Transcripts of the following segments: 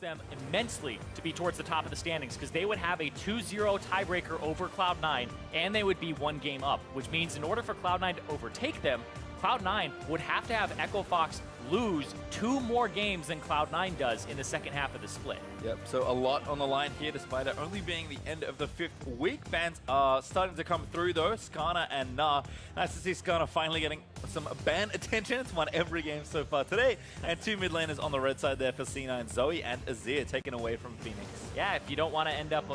them immensely to be towards the top of the standings because they would have a 2-0 tiebreaker over Cloud9 and they would be 1 game up, which means in order for Cloud9 to overtake them, Cloud9 would have to have Echo Fox lose 2 more games than Cloud9 does in the second half of the split. Yep, so a lot on the line here despite it only being the end of the 5th week. Bans are starting to come through though, Skarner and Nah. Nice to see Skarner finally getting some ban attention. It's won every game so far today. And 2 mid laners on the red side there for C9, Zoe and Azir taken away from Fenix. Yeah, if you don't want to end up,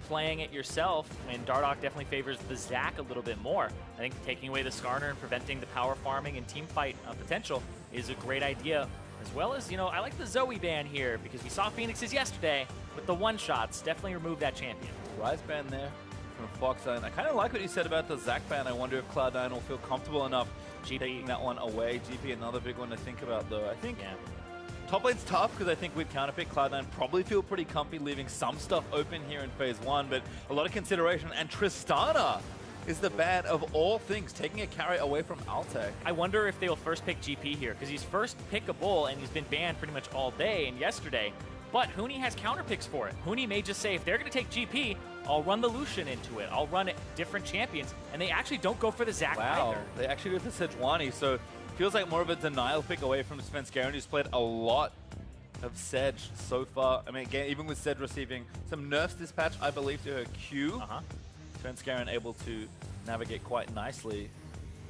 playing it yourself, and Dardoch definitely favors the Zac a little bit more. I think taking away the Skarner and preventing the power farming and team fight potential is a great idea. As well as, I like the Zoe ban here because we saw Phoenix's yesterday with the one-shots. Definitely remove that champion. Rise ban there from Fox. And I kind of like what you said about the Zac ban. I wonder if Cloud9 will feel comfortable enough taking that one away. GP, another big one to think about though. I think top lane's tough because I think with counterpick, Cloud9 probably feel pretty comfy leaving some stuff open here in phase 1, but a lot of consideration. And Tristana is the ban of all things, taking a carry away from Altec. I wonder if they will first pick GP here, because he's first pickable and he's been banned pretty much all day and yesterday. But Huni has counter picks for it. Huni may just say, if they're going to take GP, I'll run the Lucian into it. I'll run different champions. And they actually don't go for the Zac either. They actually go for Sejuani, so feels like more of a denial pick away from Svenskeren, who's played a lot of Sej so far. I mean, again, even with Sej receiving some nerfs dispatch, I believe, to her Q. Svenskeren able to navigate quite nicely.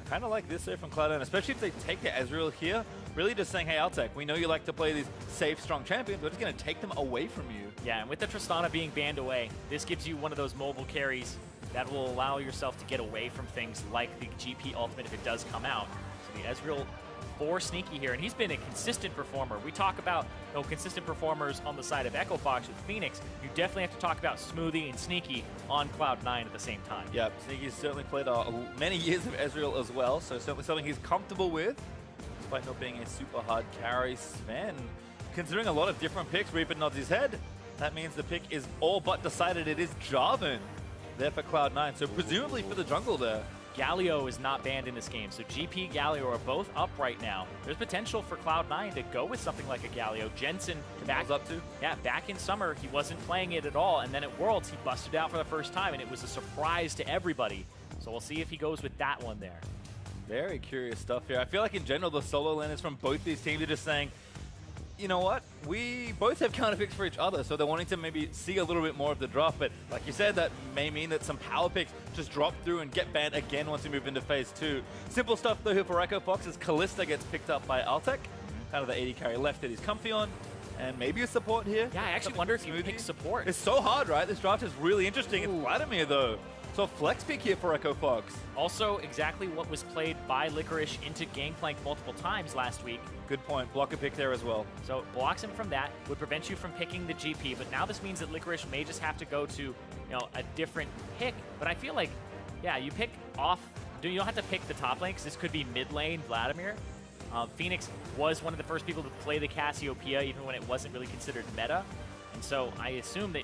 I kind of like this there from Cloud9, especially if they take the Ezreal here. Really just saying, hey, Altec, we know you like to play these safe, strong champions. We're just going to take them away from you. Yeah, and with the Tristana being banned away, this gives you one of those mobile carries that will allow yourself to get away from things like the GP ultimate if it does come out. So the Ezreal for Sneaky here, and he's been a consistent performer. We talk about consistent performers on the side of Echo Fox with Phoenix. You definitely have to talk about Smoothie and Sneaky on Cloud9 at the same time. Yeah, Sneaky's certainly played many years of Ezreal as well, so certainly something he's comfortable with, despite not being a super hard carry. Sven, considering a lot of different picks, Reaper nods his head. That means the pick is all but decided. It is Jarvan there for Cloud9, so presumably for the jungle there. Galio is not banned in this game, so GP, Galio are both up right now. There's potential for Cloud9 to go with something like a Galio. Jensen back in summer, he wasn't playing it at all, and then at Worlds, he busted out for the first time, and it was a surprise to everybody. So we'll see if he goes with that one there. Very curious stuff here. I feel like in general, the solo laners from both these teams are just saying, you know what, we both have counter picks for each other, so they're wanting to maybe see a little bit more of the draft, but like you said, that may mean that some power picks just drop through and get banned again once we move into phase 2. Simple stuff though here for Echo Fox as Kalista gets picked up by Altec, kind of the AD carry left that he's comfy on, and maybe a support here. Yeah, I actually wonder if you pick support. It's so hard, right? This draft is really interesting. It's Vladimir though. So a flex pick here for Echo Fox. Also, exactly what was played by Licorice into Gangplank multiple times last week. Good point. Block a pick there as well. So it blocks him from that, would prevent you from picking the GP, but now this means that Licorice may just have to go to, a different pick. But I feel like, yeah, you pick off, you don't have to pick the top lane, because this could be mid lane Vladimir. Phoenix was one of the first people to play the Cassiopeia, even when it wasn't really considered meta. And so I assume that,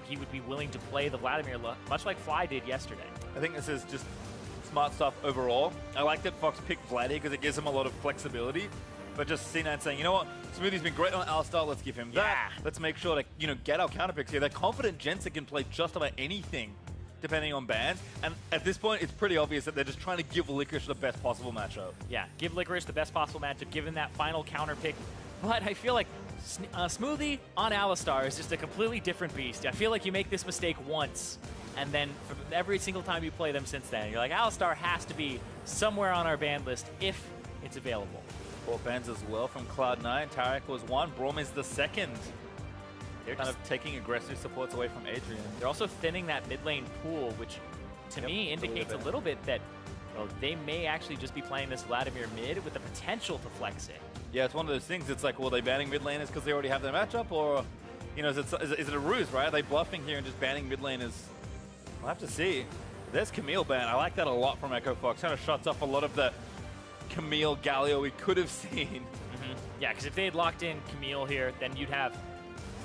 he would be willing to play the Vladimir much like Fly did yesterday. I think this is just smart stuff overall. I like that Fox picked Vladdy because it gives him a lot of flexibility. But just C9 saying, you know what, Smoothie's been great on Alistar, let's give him that. Let's make sure to, get our counter picks here. They're confident Jensen can play just about anything depending on bans. And at this point, it's pretty obvious that they're just trying to give Licorice the best possible matchup. Yeah, give Licorice the best possible matchup, give him that final counter pick. But I feel like Smoothie on Alistar is just a completely different beast. I feel like you make this mistake once, and then for every single time you play them since then, you're like, Alistar has to be somewhere on our ban list if it's available. 4 bans as well from Cloud9. Tarek was 1, Braum is the 2nd. They're kind of taking aggressive supports away from Adrian. They're also thinning that mid lane pool, which to me indicates a little bit that they may actually just be playing this Vladimir mid with the potential to flex it. Yeah, it's one of those things. It's like, well, they banning mid laners because they already have their matchup, or, is it a ruse, right? Are they bluffing here and just banning mid laners? We'll have to see. There's Camille ban. I like that a lot from Echo Fox. Kind of shuts off a lot of the Camille Galio we could have seen. Yeah, because if they had locked in Camille here, then you'd have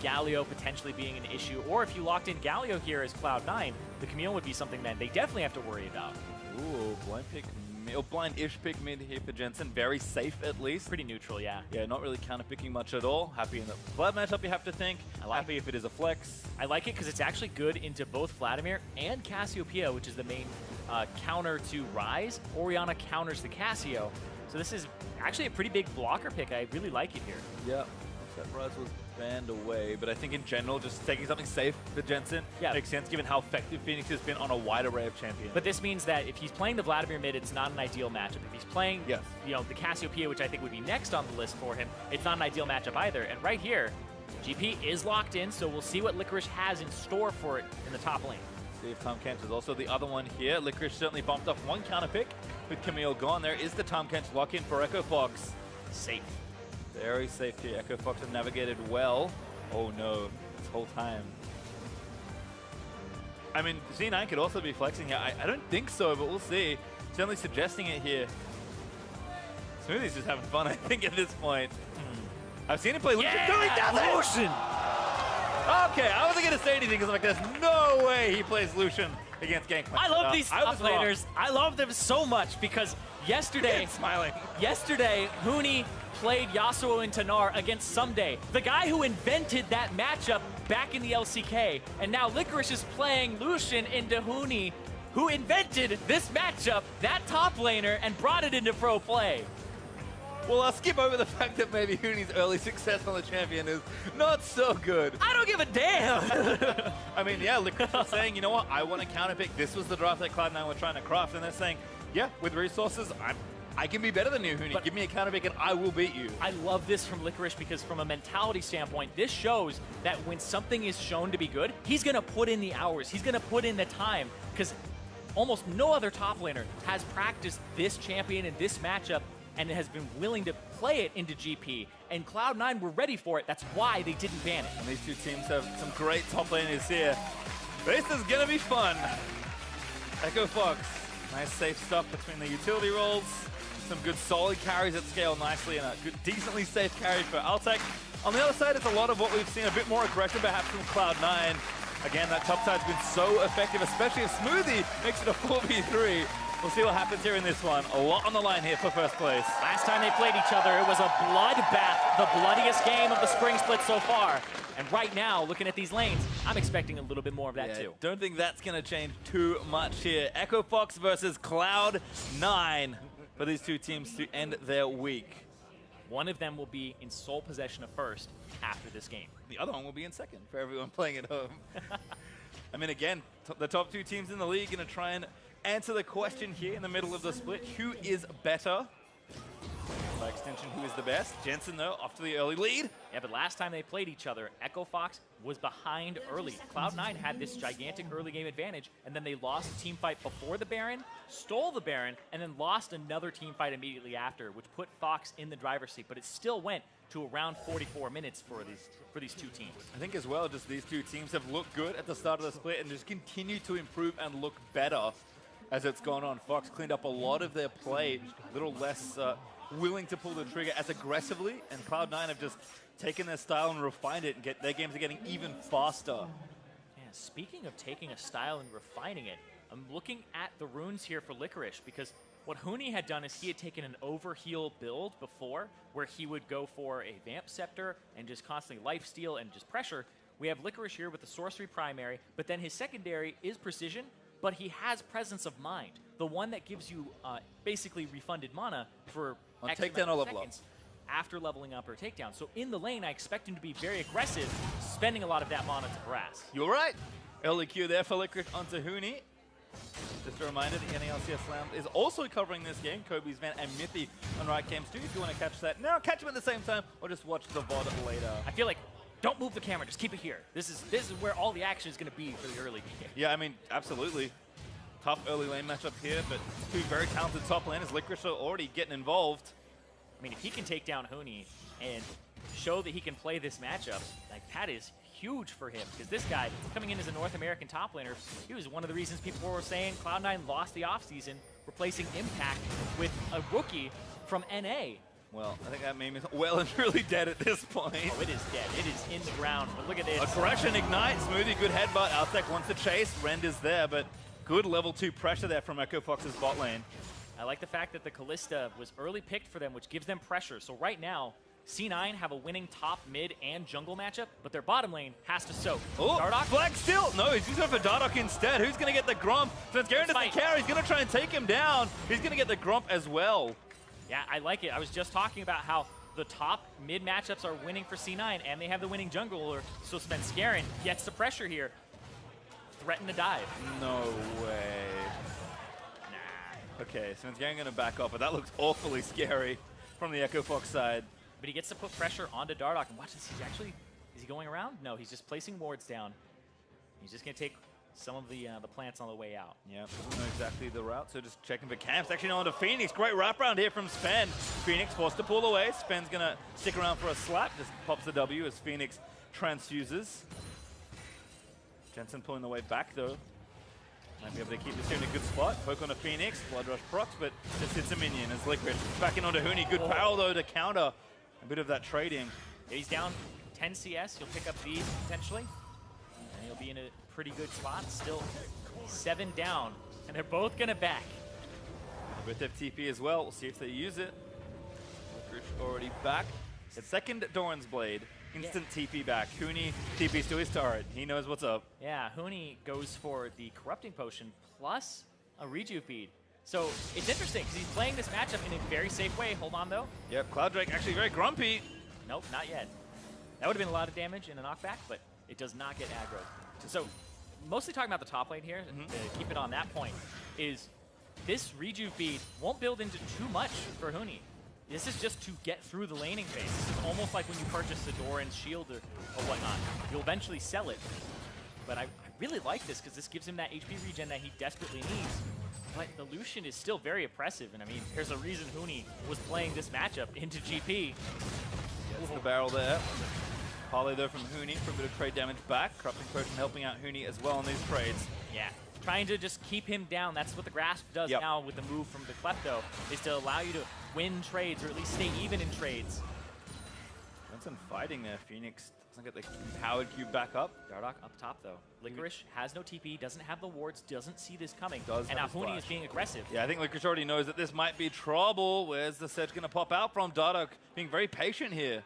Galio potentially being an issue. Or if you locked in Galio here as Cloud9, the Camille would be something then they definitely have to worry about. Ooh, blind pick mid, or blind-ish pick mid here for Jensen. Very safe, at least. Pretty neutral, yeah. Yeah, not really counter-picking much at all. Happy in the Vlad matchup, you have to think. Happy if it is a flex. I like it because it's actually good into both Vladimir and Cassiopeia, which is the main counter to Ryze. Orianna counters the Cassio. So this is actually a pretty big blocker pick. I really like it here. Yeah. That Ryze was banned away, but I think in general, just taking something safe for Jensen makes sense given how effective Fenix has been on a wide array of champions. But this means that if he's playing the Vladimir mid, it's not an ideal matchup. If he's playing, you know, the Cassiopeia, which I think would be next on the list for him, it's not an ideal matchup either. And right here, GP is locked in, so we'll see what Licorice has in store for it in the top lane. See if Tahm Kench is also the other one here. Licorice certainly bumped off one counter pick with Camille gone. There is the Tahm Kench lock-in for Echo Fox. Safe. Very safe here. Echo Fox has navigated well. Oh no, this whole time. I mean, Z9 could also be flexing here. I don't think so, but we'll see. Certainly suggesting it here. Smoothie's just having fun, I think, at this point. I've seen him play Lucian. No, he doesn't! Lucian! Okay, I wasn't going to say anything because I'm like, there's no way he plays Lucian against Gangplank. I love these top laners. I love them so much because yesterday, Huni played Yasuo and Tanar against Someday, the guy who invented that matchup back in the LCK. And now Licorice is playing Lucian into Huni, who invented this matchup, that top laner, and brought it into pro play. Well, I'll skip over the fact that maybe Huni's early success on the champion is not so good. I don't give a damn! I mean, yeah, Licorice was saying, you know what, I want to counterpick. This was the draft that Cloud9 were trying to craft, and they're saying, yeah, with resources, I can be better than you, Huni. Give me a counterpick and I will beat you. I love this from Licorice because from a mentality standpoint, this shows that when something is shown to be good, he's going to put in the hours. He's going to put in the time because almost no other top laner has practiced this champion in this matchup and has been willing to play it into GP. And Cloud9 were ready for it. That's why they didn't ban it. And these two teams have some great top laners here. This is going to be fun. Echo Fox. Nice safe stuff between the utility roles. Some good solid carries that scale nicely and a good, decently safe carry for Altec. On the other side, it's a lot of what we've seen, a bit more aggression perhaps from Cloud9. Again, that top side's been so effective, especially if Smoothie makes it a 4v3. We'll see what happens here in this one. A lot on the line here for first place. Last time they played each other, it was a bloodbath, the bloodiest game of the spring split so far. And right now, looking at these lanes, I'm expecting a little bit more of that too. Don't think that's going to change too much here. Echo Fox versus Cloud9 for these two teams to end their week. One of them will be in sole possession of first after this game. The other one will be in second for everyone playing at home. I mean, again, the top two teams in the league going to try and answer the question here in the middle of the split. Who is better? By extension, who is the best? Jensen, though, off to the early lead. Yeah, but last time they played each other, Echo Fox was behind early. Cloud9 had this gigantic early game advantage, and then they lost a team fight before the Baron, stole the Baron, and then lost another team fight immediately after, which put Fox in the driver's seat. But it still went to around 44 minutes for these two teams. I think as well, just these two teams have looked good at the start of the split and just continue to improve and look better as it's gone on. Fox cleaned up a lot of their play, a little less willing to pull the trigger as aggressively, and Cloud9 have just taken their style and refined it, and their games are getting even faster. Yeah, speaking of taking a style and refining it, I'm looking at the runes here for Licorice, because what Huni had done is he had taken an overheal build before, where he would go for a Vamp Scepter and just constantly lifesteal and just pressure. We have Licorice here with the Sorcery primary, but then his secondary is Precision, but he has Presence of Mind, the one that gives you basically refunded mana for X takedown or level up after leveling up or takedown. So in the lane, I expect him to be very aggressive, spending a lot of that mana to harass. You're right. Early Q there for Licorice onto Huni. Just a reminder, the NA LCS Lineup is also covering this game. Kobe's Van and Mythy on Riot Games too. If you want to catch that now, catch them at the same time, or just watch the VOD later. I feel like don't move the camera, just keep it here. This is where all the action is going to be for the early game. Yeah, I mean, absolutely. Tough early lane matchup here, but two very talented top laners. Licorice are already getting involved. I mean, if he can take down Huni and show that he can play this matchup, like that is huge for him, because this guy, coming in as a North American top laner, he was one of the reasons people were saying Cloud9 lost the offseason, replacing Impact with a rookie from NA. Well, I think that meme is well and truly dead at this point. Oh, it is dead. It is in the ground, but look at this. Aggression ignites. Smoothie, good headbutt. Altec wants to chase. Rend is there, but good level 2 pressure there from Echo Fox's bot lane. I like the fact that the Kalista was early picked for them, which gives them pressure. So right now, C9 have a winning top, mid, and jungle matchup, but their bottom lane has to soak. Oh, Dardoch? Flag still! No, he's going for Dardoch instead. Who's going to get the Gromp? Svenskeren doesn't care. He's going to try and take him down. He's going to get the Gromp as well. Yeah, I like it. I was just talking about how the top mid matchups are winning for C9, and they have the winning jungler, so Svenskeren gets the pressure here. Threaten to dive. No way. Nah. Okay, Svenskeren going to back up, but that looks awfully scary from the Echo Fox side. But he gets to put pressure onto Dardoch, and watch this, he's actually, is he going around? No, he's just placing wards down. He's just going to take some of the plants on the way out. Yeah, doesn't know exactly the route, so just checking for camps. Actually, no, onto Phoenix. Great wraparound here from Sven. Phoenix forced to pull away. Sven's going to stick around for a slap. Just pops the W as Phoenix transfuses. Jensen pulling the way back, though. Might be able to keep this here in a good spot. Poke on a Phoenix. Blood Rush procs, but just hits a minion as Licorice. Back in onto Huni. Good barrel, though, to counter a bit of that trading. Yeah, he's down 10 CS. He'll pick up these, potentially. And he'll be in a pretty good spot. Still 7 down. And they're both going to back. Both have TP as well. We'll see if they use it. Licorice already back. The second Doran's Blade. Instant TP back. Huni TPs to his turret. He knows what's up. Yeah, Huni goes for the Corrupting Potion plus a Rejuve feed. So it's interesting because he's playing this matchup in a very safe way. Hold on, though. Yep, Cloud Drake actually very grumpy. Nope, not yet. That would have been a lot of damage in a knockback, but it does not get aggro. So mostly talking about the top lane here, to keep it on that point, is this Rejuve feed won't build into too much for Huni. This is just to get through the laning phase. This is almost like when you purchase the Doran's shield or whatnot. You'll eventually sell it. But I really like this because this gives him that HP regen that he desperately needs. But the Lucian is still very oppressive. And I mean, there's a reason Huni was playing this matchup into GP. Gets the barrel there. Parley though from Huni for a bit of trade damage back. Corrupting Potion helping out Huni as well in these trades. Yeah. Trying to just keep him down. That's what the Grasp does now with the move from the Klepto, is to allow you to win trades or at least stay even in trades. Jensen fighting there. Phoenix doesn't get the empowered cube back up. Dardoch up top though. Licorice has no TP, doesn't have the wards, doesn't see this coming. And now Huni is being aggressive. Yeah, I think Licorice already knows that this might be trouble. Where's the Sedge going to pop out from? Dardoch being very patient here.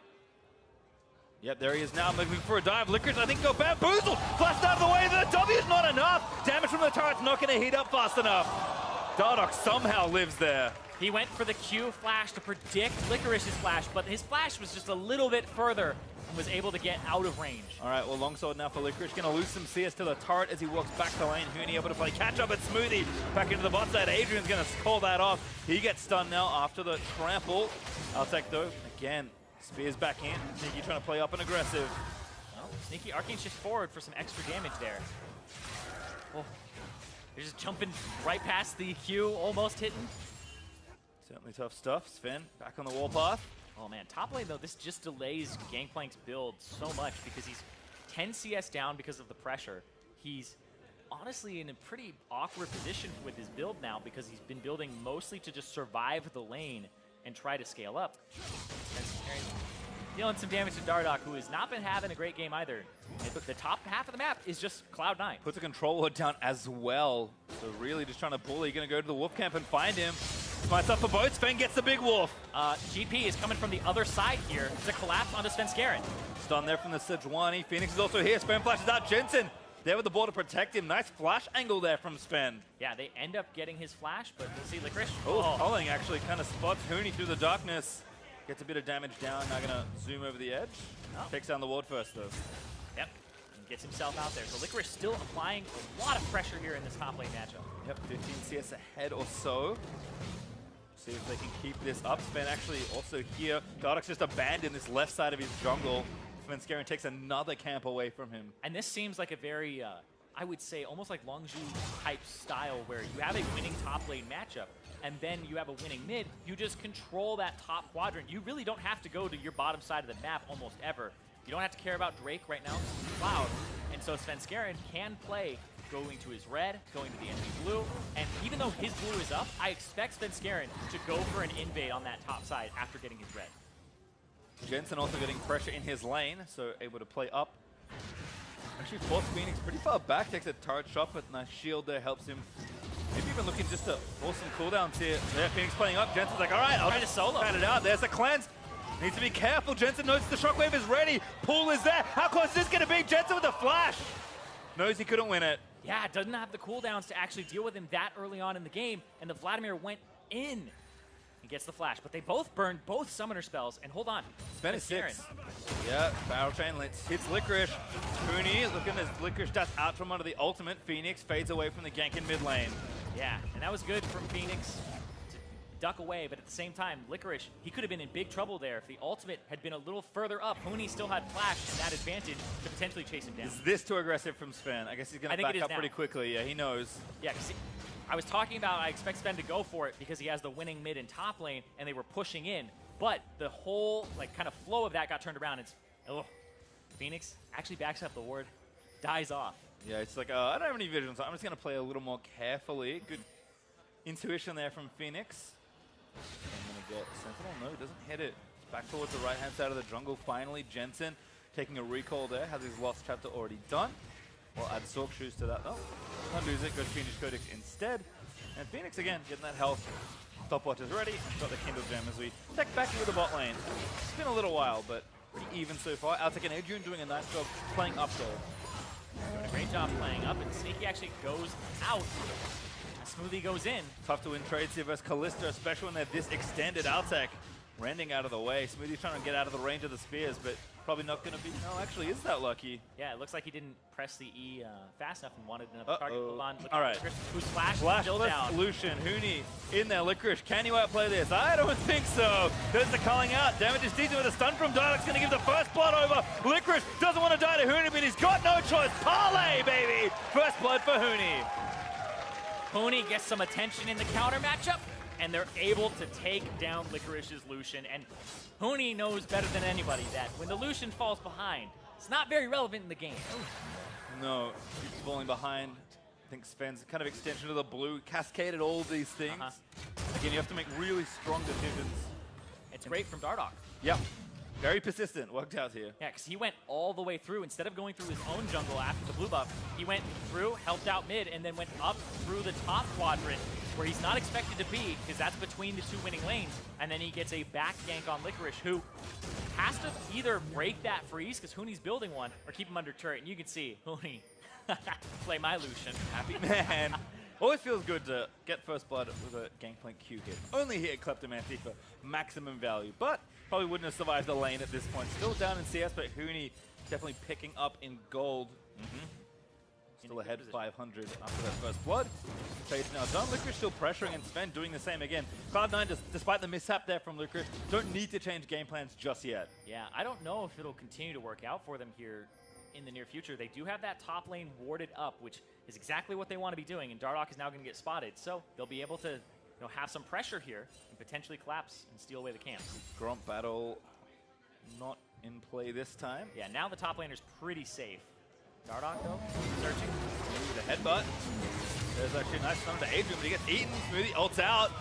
Yep, there he is now, moving for a dive. Licorice, I think, go bamboozled. Flashed out of the way, the W's not enough. Damage from the turret's not going to heat up fast enough. Dardoch somehow lives there. He went for the Q flash to predict Licorice's flash, but his flash was just a little bit further and was able to get out of range. All right, well, longsword now for Licorice. Going to lose some CS to the turret as he walks back to lane. Huni able to play catch up at Smoothie. Back into the bot side. Adrian's going to call that off. He gets stunned now after the trample. Altec, though, again, spears back in. Sneaky trying to play up and aggressive. Well, Sneaky arcane shift forward for some extra damage there. Oh, they're just jumping right past the Q, almost hitting. Certainly tough stuff. Sven back on the warpath. Oh man, top lane though, this just delays Gangplank's build so much because he's 10 CS down because of the pressure. He's honestly in a pretty awkward position with his build now because he's been building mostly to just survive the lane and try to scale up. Dealing some damage to Dardoch, who has not been having a great game either. The top half of the map is just Cloud9. Puts a controller down as well. So really just trying to bully. Going to go to the wolf camp and find him. Smites up for both. Sven gets the big wolf. GP is coming from the other side here to collapse onto Svenskeren. Stun there from the Sejuani. Phoenix is also here. Sven flashes out Jensen. There with the ball to protect him. Nice flash angle there from Sven. Yeah, they end up getting his flash, but we'll see Licorice. Oh, Culling actually kind of spots Huni through the darkness. Gets a bit of damage down. Now going to zoom over the edge. Oh. Takes down the ward first, though. Yep, and gets himself out there. So Licorice still applying a lot of pressure here in this top lane matchup. Yep, 15 CS ahead or so. See if they can keep this up. Sven actually also here. Dardoch's just abandoned this left side of his jungle. Svenskeren takes another camp away from him. And this seems like a very, I would say, almost like Longzhu type style where you have a winning top lane matchup and then you have a winning mid. You just control that top quadrant. You really don't have to go to your bottom side of the map almost ever. You don't have to care about Drake right now. It's Cloud. And so Svenskeren can play going to his red, going to the enemy blue, and even though his blue is up, I expect Svenskeren to go for an invade on that top side after getting his red. Jensen also getting pressure in his lane, so able to play up. Actually forced Phoenix pretty far back, takes a turret shot, but nice shield there helps him Maybe even looking just to force some cooldowns here. Yeah, Phoenix playing up. Jensen's like, all right, I'll Trying to solo. Pat it out. There's the cleanse. Needs to be careful. Jensen knows the shockwave is ready. Pool is there. How close is this going to be? Jensen with a flash. Knows he couldn't win it. Yeah, it doesn't have the cooldowns to actually deal with him that early on in the game, and the Vladimir went in. He gets the flash, but they both burned both summoner spells, and hold on. Sven is 6. Yeah, barrel chain hits Licorice. Huni, looking as Licorice does out from under the ultimate. Phoenix fades away from the gank in mid lane. Yeah, and that was good from Phoenix to duck away, but at the same time, Licorice, he could have been in big trouble there if the ultimate had been a little further up. Huni still had flash and that advantage to potentially chase him down. Is this too aggressive from Sven? I guess he's going to back up pretty quickly. Yeah, he knows. Yeah, because I was talking about I expect Sven to go for it because he has the winning mid and top lane, and they were pushing in. But the whole kind of flow of that got turned around. It's Phoenix actually backs up the ward, dies off. Yeah, it's like I don't have any vision, so I'm just going to play a little more carefully. Good intuition there from Phoenix. I'm going to get Sentinel. No, doesn't hit it. It's back towards the right-hand side of the jungle. Finally, Jensen taking a recall there. Has his lost chapter already done. We'll add Sork Shoes to that. Oh, can't lose it. Goes Phoenix Codex instead. And Phoenix again getting that health. Stopwatch is ready. Got the Kindle Gem as we tech back into the bot lane. It's been a little while, but pretty even so far. Altec and Adrian doing a nice job playing up though. Doing a great job playing up, and Sneaky actually goes out. Smoothie goes in. Tough to win trades here versus Kalista, especially when they're this extended. Altec rending out of the way. Smoothie's trying to get out of the range of the spears, but probably not going to be. No, actually is that lucky. Yeah, it looks like he didn't press the E fast enough and wanted enough target. Hold on. All right. Who's flash still down. Lucian, Huni in there. Licorice, can you outplay this? I don't think so. There's the calling out. Damage is decent with a stun from Dardoch's going to give the first blood over. Licorice doesn't want to die to Huni, but he's got no choice. Parlay, baby. First blood for Huni. Huni gets some attention in the counter matchup, and they're able to take down Licorice's Lucian. And Huni knows better than anybody that when the Lucian falls behind, it's not very relevant in the game. No, he's falling behind. I think Sven's kind of extension of the blue, cascaded all these things. Again, you have to make really strong decisions. It's great from Dardoch. Yep. Very persistent, worked out here. Yeah, because he went all the way through. Instead of going through his own jungle after the blue buff, he went through, helped out mid, and then went up through the top quadrant where he's not expected to be, because that's between the two winning lanes. And then he gets a back gank on Licorice, who has to either break that freeze, because Huni's building one, or keep him under turret. And you can see, Huni, play my Lucian. Happy man. Always feels good to get first blood with a Gangplank Q hit. Only hit Kleptomancy for maximum value, but probably wouldn't have survived the lane at this point. Still down in CS, but Huni definitely picking up in gold. Still ahead 500 after that first blood. Chase now done. Licorice still pressuring, and Sven doing the same again. Cloud9, despite the mishap there from Licorice, don't need to change game plans just yet. Yeah, I don't know if it'll continue to work out for them here in the near future. They do have that top lane warded up, which is exactly what they want to be doing, and Dardoch is now going to get spotted, so they'll be able to have some pressure here and potentially collapse and steal away the camps. Gromp battle not in play this time. Yeah, now the top laner's pretty safe. Dardoch, though, searching. Ooh, the headbutt. There's actually a nice stun to Adrian, but he gets eaten. Smoothie ults out.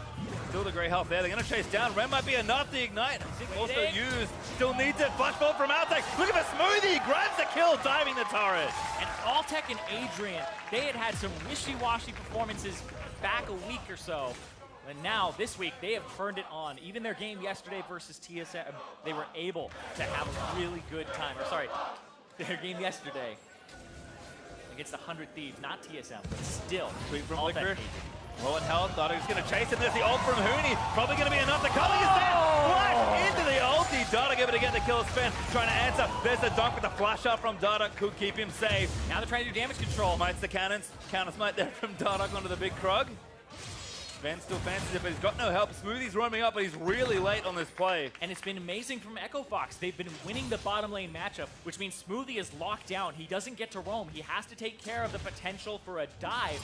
Still the great health there. They're going to chase down. Ren might be enough to ignite. Also used. Still needs it. Flashball from Altec. Look at the Smoothie. He grabs the kill, diving the turret. And Altec and Adrian, they had some wishy-washy performances back a week or so. And now, this week, they have turned it on. Even their game yesterday versus TSM, they were able to have a really good time. Or sorry, their game yesterday against the 100 Thieves, not TSM, but still. Tweet from Licorice. Low in health, thought he was going to chase him. There's the ult from Huni. Probably going to be enough. The calling is there. Flash into the ulti. Dardoch able to get the kill. Sven trying to answer. There's the dunk with the flash up from Dardoch. Could keep him safe. Now they're trying to do damage control. Smites the cannons. Counter smite there from Dardoch onto the big Krug. Sven still fancies it, but he's got no help. Smoothie's roaming up, but he's really late on this play. And it's been amazing from Echo Fox. They've been winning the bottom lane matchup, which means Smoothie is locked down. He doesn't get to roam. He has to take care of the potential for a dive.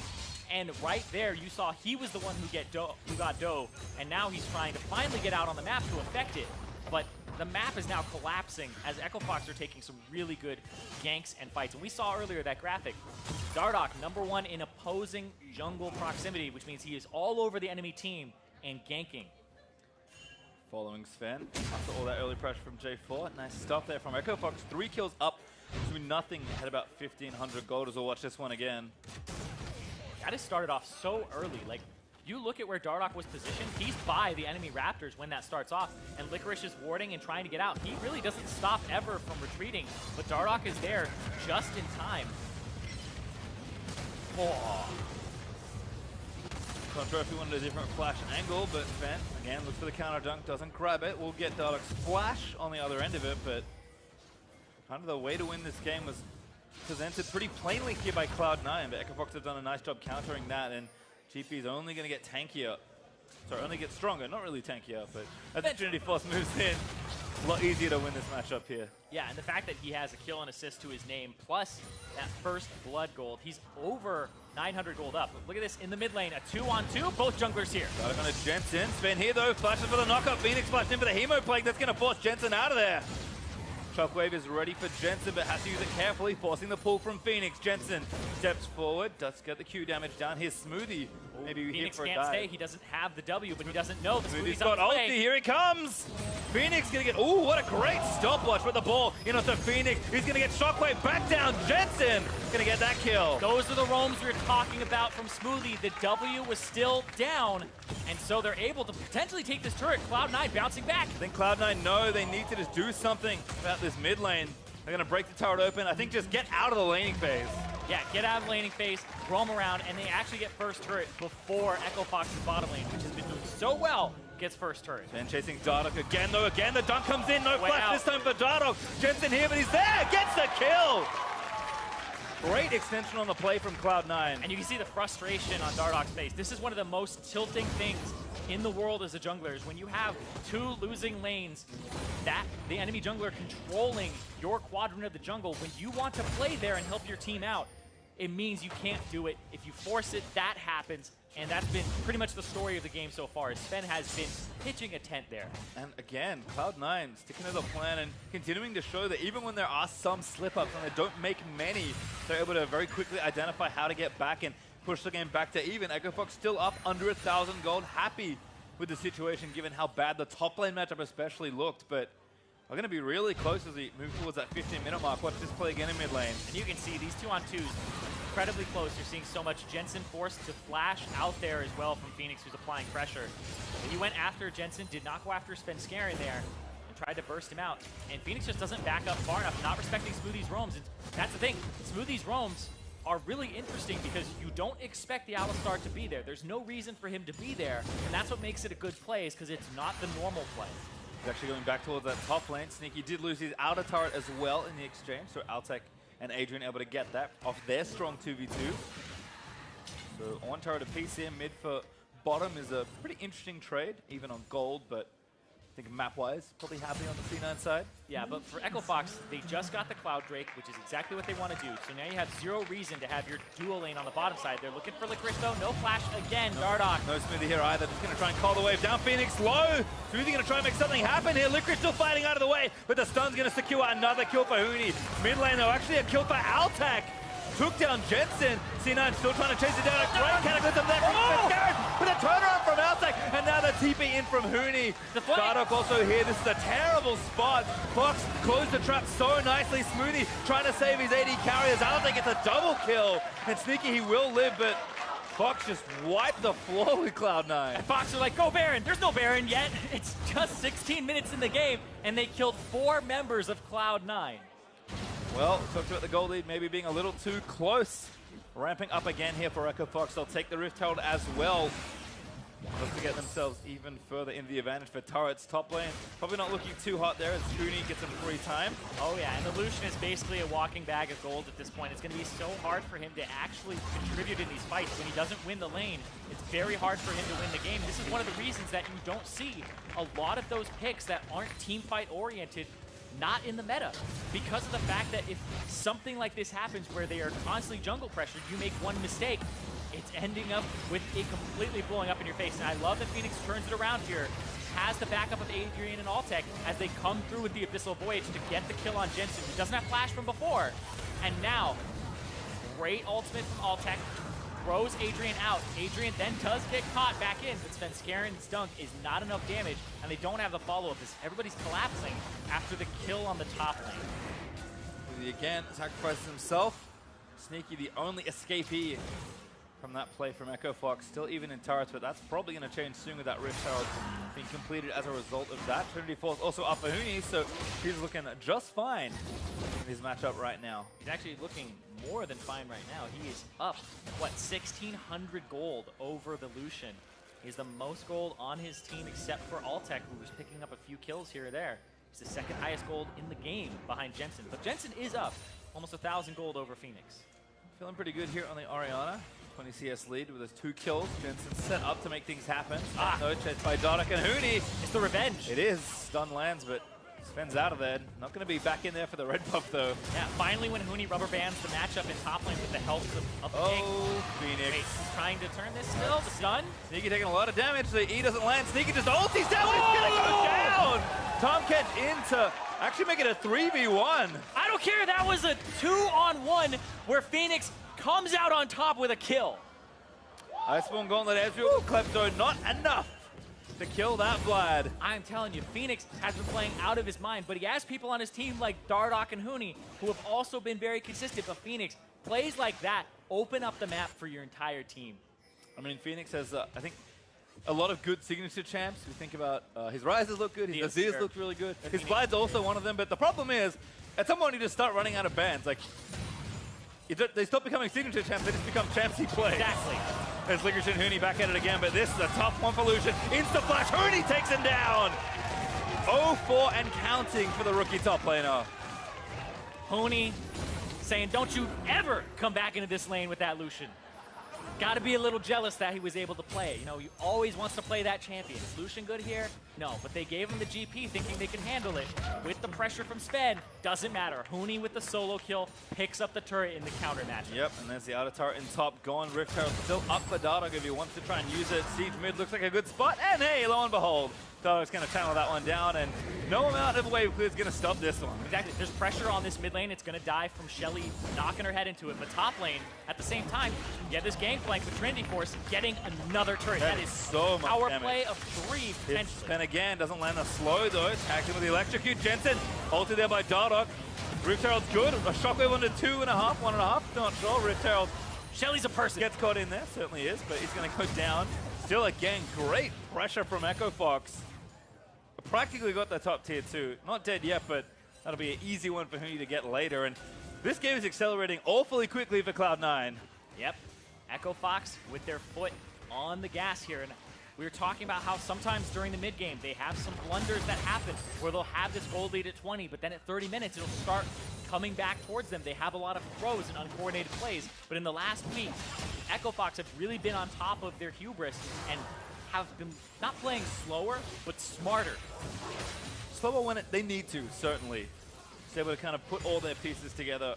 And right there, you saw he was the one who got dove, and now he's trying to finally get out on the map to affect it. But the map is now collapsing as Echo Fox are taking some really good ganks and fights. And we saw earlier that graphic. Dardoch, #1 in opposing jungle proximity, which means he is all over the enemy team and ganking. Following Sven, after all that early pressure from J4. Nice stuff there from Echo Fox. 3 kills up to nothing, had about 1,500 gold as we'll watch this one again. that has started off so early. Like, you look at where Dardoch was positioned, he's by the enemy Raptors when that starts off, and Licorice is warding and trying to get out. He really doesn't stop ever from retreating, but Dardoch is there just in time. Oh. Not sure if he wanted a different flash angle, but Sven, again, looks for the counter dunk, doesn't grab it. We'll get Dardoch's flash on the other end of it, but kind of the way to win this game was presented pretty plainly here by Cloud9, but EchoFox have done a nice job countering that, and GP is only going to get tankier. Sorry, only get stronger, not really tankier, but as the Trinity Force moves in, a lot easier to win this matchup here. Yeah, and the fact that he has a kill and assist to his name, plus that first blood gold, he's over 900 gold up. Look at this in the mid lane, a 2-on-2, both junglers here. Dardoch on a Jensen, Sven here though, flashes for the knockup, Phoenix flashed in for the Hemo Plague, that's going to force Jensen out of there. Shockwave is ready for Jensen, but has to use it carefully, forcing the pull from Phoenix. Jensen steps forward, does get the Q damage down. Here's Smoothie. Maybe here Phoenix for a can't dive. stay. He doesn't have the W, but he doesn't know the Smoothie's Smoothie's got on ulti. the way. Here he comes. Phoenix gonna get. Ooh, what a great stopwatch with the ball. You know, so Phoenix. He's gonna get Shockwave back down. Jensen gonna get that kill. Those are the roams we were talking about from Smoothie. The W was still down, and so they're able to potentially take this turret. Cloud9 bouncing back. I think Cloud9 know they need to just do something about this mid lane. They're gonna break the turret open. I think just get out of the laning phase. Yeah, get out of the laning phase, roam around, and they actually get first turret before EchoFox's bottom lane, which has been doing so well, gets first turret. And chasing Dardoch again, though. Again, the dunk comes in. No Way flash out. this time for Dardoch. Jensen here, but he's there. Gets the kill. Great extension on the play from Cloud9. And you can see the frustration on Dardoch's face. This is one of the most tilting things in the world as a jungler, is when you have two losing lanes, that the enemy jungler controlling your quadrant of the jungle, when you want to play there and help your team out, it means you can't do it. If you force it, that happens. And that's been pretty much the story of the game so far. Sven has been pitching a tent there. And again, Cloud9 sticking to the plan and continuing to show that even when there are some slip-ups and they don't make many, they're able to very quickly identify how to get back and push the game back to even. EchoFox still up under 1,000 gold, happy with the situation given how bad the top lane matchup especially looked, but are going to be really close as we move towards that 15-minute mark. Watch this play again in mid lane. And you can see these 2-on-2s incredibly close. You're seeing so much. Jensen forced to flash out there as well from Phoenix, who's applying pressure. He went after Jensen, did not go after Svenskeren there, and tried to burst him out. And Phoenix just doesn't back up far enough, not respecting Smoothie's roams. And that's the thing. Smoothie's roams are really interesting because you don't expect the Alistar to be there. There's no reason for him to be there, and that's what makes it a good play, is because it's not the normal play. He's actually going back towards that top lane. Sneaky did lose his outer turret as well in the exchange, so Altec and Adrian able to get that off their strong 2v2. So one turret apiece here, mid for bottom is a pretty interesting trade, even on gold, but I think map-wise, probably happy on the C9 side. Yeah, but for EchoFox, they just got the Cloud Drake, which is exactly what they want to do. So now you have zero reason to have your dual lane on the bottom side. They're looking for Licorice though. No flash again, Dardoch. No Smoothie here either. Just going to try and call the wave down. Phoenix low. Smoothie going to try and make something happen here. Licorice still fighting out of the way, but the stun's going to secure another kill for Huni. Mid lane though, actually a kill for Altec. Took down Jensen. C9 still trying to chase it down. A great cataclysm there from Svenskeren, with a turnaround from Altec, and now the TP in from Huni. Dardoch also here. This is a terrible spot. Fox closed the trap so nicely. Smoothie trying to save his AD carriers. Altec gets a double kill, and Sneaky he will live, but Fox just wiped the floor with Cloud9. And Fox are like, go Baron. There's no Baron yet. It's just 16 minutes in the game, and they killed 4 members of Cloud9. Well, talked about the goal lead maybe being a little too close. Ramping up again here for EchoFox. They'll take the Rift Herald as well. Look to get themselves even further in the advantage for turrets. Top lane probably not looking too hot there as Huni gets some free time. Oh yeah, and the Lucian is basically a walking bag of gold at this point. It's going to be so hard for him to actually contribute in these fights. When he doesn't win the lane, it's very hard for him to win the game. This is one of the reasons that you don't see a lot of those picks that aren't team fight oriented not in the meta, because of the fact that if something like this happens where they are constantly jungle pressured, you make one mistake, it's ending up with it completely blowing up in your face. And I love that Phoenix turns it around here, has the backup of Adrian and Altec as they come through with the Abyssal Voyage to get the kill on Jensen, who doesn't have flash from before. And now, great ultimate from Altec, throws Adrian out. Adrian then does get caught back in, but Svenskeren's dunk is not enough damage, and they don't have the follow-up. Everybody's collapsing after the kill on the top lane. He again sacrifices himself. Sneaky, the only escapee from that play from Echo Fox. Still even in turrets, but that's probably going to change soon with that Rift Herald being completed as a result of that. Trinity Force also up for Huni, so he's looking just fine in his matchup right now. He's actually looking more than fine right now. He is up, what, 1,600 gold over the Lucian. He's the most gold on his team except for Altec, who was picking up a few kills here or there. He's the second highest gold in the game behind Jensen. But Jensen is up almost 1,000 gold over Phoenix. Feeling pretty good here on the Orianna. 20 CS lead with his 2 kills. Jensen set up to make things happen. No chase by Dardoch and Huni. It's the revenge. It is. Stun lands, but Sven's out of there. Not going to be back in there for the red buff, though. Yeah, finally when Huni rubber bands the matchup in top lane with the help of the king. Phoenix. Wait, trying to turn this still. The stun. Sneaky taking a lot of damage. The E doesn't land. Sneaky just ulties down. He's going to go down. Tahm Kench into actually make it a 3v1. I don't care. That was a 2-on-1 where Phoenix comes out on top with a kill. Iceborne Gauntlet Ezreal, Klepto, not enough to kill that Vlad. I'm telling you, Phoenix has been playing out of his mind, but he has people on his team like Dardoch and Huni who have also been very consistent. But Phoenix, plays like that open up the map for your entire team. I mean, Phoenix has, I think, a lot of good signature champs. We think about his Rises look good, his Aziz looked really good. His Vlad's also one of them, but the problem is, at some point you just start running out of bans. Like, they stop becoming signature champs, they just become champs he plays. Exactly. There's Licorice and Huni back at it again, but this is a tough one for Lucian. Insta-flash, Huni takes him down! 0-4 and counting for the rookie top laner. Huni saying, don't you ever come back into this lane with that Lucian. Got to be a little jealous that he was able to play. You know, he always wants to play that champion. Is Lucian good here? No, but they gave him the GP thinking they can handle it. With the pressure from Sven, doesn't matter. Huni with the solo kill picks up the turret in the counter matchup. Yep, and there's the outer turret in top gone. Rift Herald still up for Dardoch if he wants to try and use it. Siege mid looks like a good spot, and hey, lo and behold, Dardoch's going to channel that one down, and no amount of wave clear is going to stop this one. Exactly. There's pressure on this mid lane. It's going to die from Shelly knocking her head into it. But top lane, at the same time, you get this Gangplank with Trinity Force getting another turret. That is so much power damage. Play of 3, potentially. And again, doesn't land a slow, though. Tagged him with the electrocute. Jensen, ulted there by Dardoch. Rift Herald's good. A shockwave under 2.5, 1.5. Not sure. Rift Herald Shelly's a person. Gets caught in there, certainly is, but he's going to go down. Still, again, great pressure from Echo Fox. Practically got the top tier 2. Not dead yet, but that'll be an easy one for Huni to get later. And this game is accelerating awfully quickly for Cloud9. Yep. Echo Fox with their foot on the gas here. And we were talking about how sometimes during the mid game, they have some blunders that happen where they'll have this gold lead at 20, but then at 30 minutes, it'll start coming back towards them. They have a lot of throws and uncoordinated plays. But in the last week, Echo Fox have really been on top of their hubris and have been not playing slower, but smarter. Slower when they need to, certainly. Just able to kind of put all their pieces together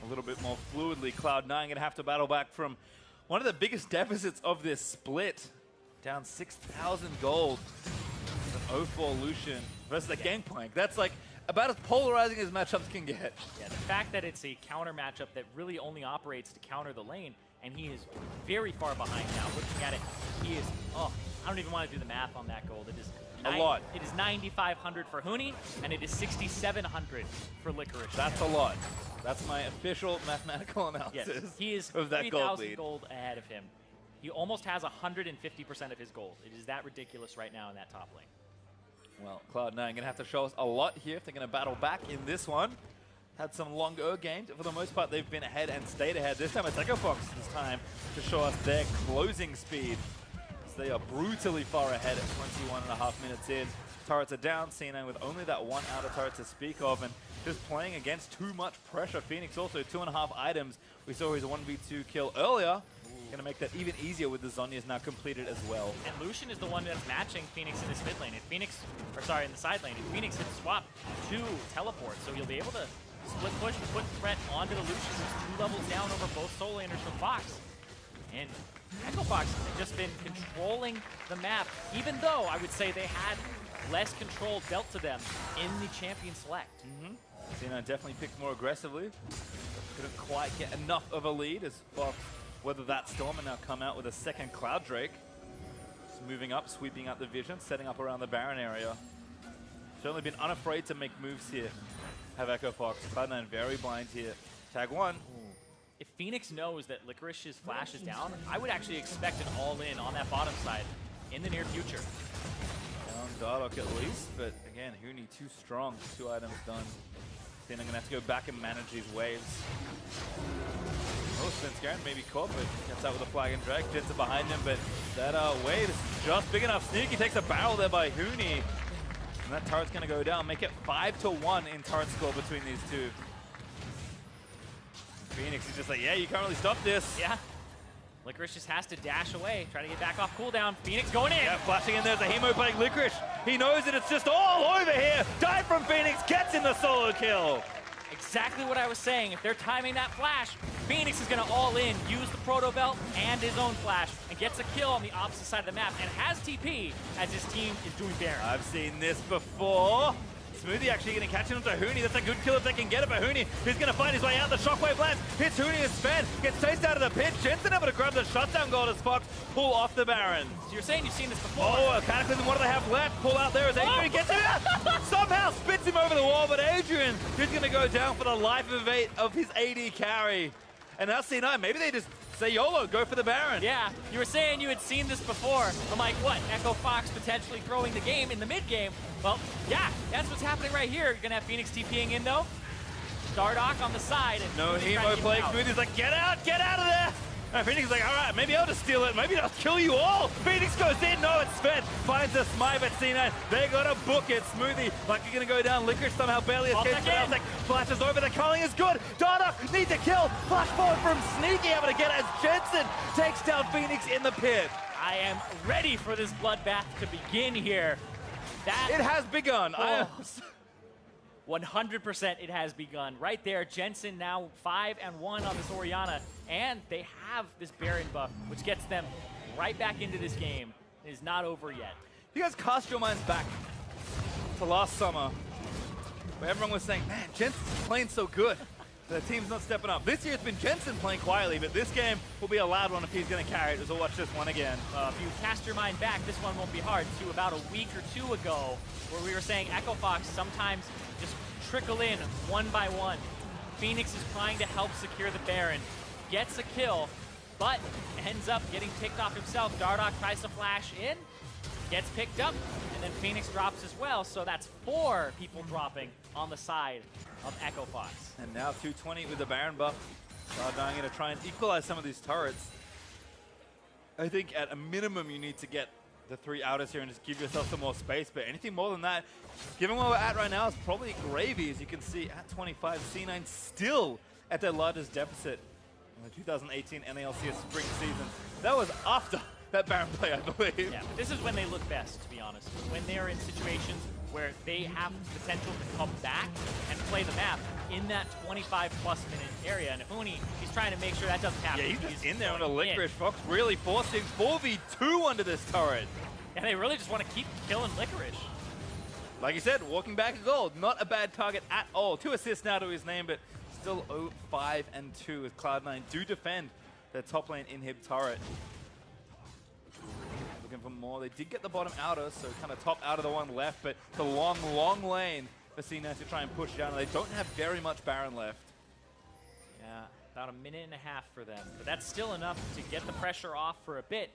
a little bit more fluidly. Cloud9 going to have to battle back from one of the biggest deficits of this split. Down 6,000 gold. An 0-4 Lucian versus the Gangplank. That's like about as polarizing as matchups can get. Yeah, the fact that it's a counter matchup that really only operates to counter the lane, and he is very far behind now. Looking at it, he is, oh, I don't even want to do the math on that gold. It is a lot. It is 9,500 for Huni, and it is 6,700 for Licorice. That's a lot. That's my official mathematical analysis. Yes, he is of that 3,000 gold ahead of him. He almost has 150% of his gold. It is that ridiculous right now in that top lane. Well, Cloud9 going to have to show us a lot here if they're going to battle back in this one. Had some longer games. For the most part, they've been ahead and stayed ahead. This time it's Echo Fox's time to show us their closing speed. So they are brutally far ahead at 21.5 minutes in. Turrets are down. C9 with only that one outer turret to speak of, and just playing against too much pressure. Phoenix also 2.5 items. We saw his 1v2 kill earlier. Going to make that even easier with the Zhonya's now completed as well. And Lucian is the one that's matching Phoenix in this mid lane. In the side lane. And Phoenix hit swap 2 teleports, so you'll be able to split push, put threat onto the Lucian, who's 2 levels down over both solo laners from Fox. And Echo Fox has just been controlling the map, even though I would say they had less control dealt to them in the champion select. C9 definitely picked more aggressively. Couldn't quite get enough of a lead as Fox weathered that storm and now come out with a second Cloud Drake. Just moving up, sweeping out the vision, setting up around the Baron area. Certainly been unafraid to make moves here. Have Echo Fox. Cloud9 very blind here. Tag 1. if Fenix knows that Licorice's flash is down, I would actually expect an all-in on that bottom side in the near future. Down Dardoch at least, but again, Huni too strong. 2 items done. Then I'm going to have to go back and manage these waves. Oh, Svenskeren maybe caught, but gets out with a flag and drag. Jensen behind him, but that wave is just big enough. Sneaky takes a barrel there by Huni. And that turret's going to go down, make it 5-1 in turret score between these two. Fenix is just like, yeah, you can't really stop this. Yeah. Licorice just has to dash away, try to get back off cooldown. Fenix going in. Yeah, flashing in there's a Hemo playing Licorice. He knows that it's just all over here. Dive from Fenix, gets in the solo kill. Exactly what I was saying. If they're timing that flash, Fenix is going to all in, use the Proto Belt and his own flash, and gets a kill on the opposite side of the map, and has TP as his team is doing Baron. I've seen this before. Smoothie actually going to catch him to Huni. That's a good kill if they can get it, but Huni is going to find his way out. The shockwave lands, hits Huni and Sven, gets chased out of the pit. Jensen able to grab the shutdown goal as Fox pull off the Baron. So you're saying you've seen this before? Oh, Cataclysm, what do they have left? Pull out there as Adrian gets him out. Somehow spits him over the wall, but Adrian is going to go down for the life of his AD carry. And now C9, maybe they just say YOLO, go for the Baron. Yeah, you were saying you had seen this before. I'm like, what? Echo Fox potentially throwing the game in the mid game. Well, yeah, that's what's happening right here. You're gonna have Fenix TPing in though. Dardoch on the side. And no Hemo playing. Smoothie's like, get out of there. And Fenix is like, all right, maybe I'll just steal it. Maybe I'll kill you all. Fenix goes in. No, it's Sven. Finds a smite at C9. They got to book it. Smoothie, like you're going to go down. Licorice somehow barely escapes. Altec flashes over. The culling is good. Dardoch needs a kill. Flash forward from Sneaky, able to get it as Jensen takes down Fenix in the pit. I am ready for this bloodbath to begin here. It has begun. 100% it has begun. Right there, Jensen now 5-1 on this Orianna, and they have this Baron buff, which gets them right back into this game. It is not over yet. You guys cast your minds back to last summer, where everyone was saying, man, Jensen's playing so good. The team's not stepping up. This year it's been Jensen playing quietly, but this game will be a loud one if he's going to carry it. We'll watch this one again. If you cast your mind back, this one won't be hard. To about a week or two ago, where we were saying Echo Fox sometimes just trickle in one by one. Fenix is trying to help secure the Baron, gets a kill, but ends up getting picked off himself. Dardoch tries to flash in, gets picked up, and then Fenix drops as well. So that's 4 people dropping on the side of Echo Fox. And now 220 with the Baron buff. Cloud9 going to try and equalize some of these turrets. I think at a minimum you need to get the 3 outers here and just give yourself some more space, but anything more than that, given where we're at right now, is probably gravy. As you can see, at 25, C9 still at their largest deficit in the 2018 NA LCS spring season. That was after that Baron play, I believe. Yeah, but this is when they look best, to be honest. When they're in situations where they have potential to come back and play the map in that 25-plus minute area. And Huni, he's trying to make sure that doesn't happen. Yeah, he's just in there on a Licorice. Fox really forcing 4v2 under this turret. And they really just want to keep killing Licorice. Like you said, walking back a goal. Not a bad target at all. 2 assists now to his name, but still 0-5-2 as Cloud9 do defend their top lane inhib turret. Looking for more. They did get the bottom outer, so kind of top out of the one left, but the long, long lane for C9 to try and push down. They don't have very much Baron left. Yeah, about a minute and a half for them. But that's still enough to get the pressure off for a bit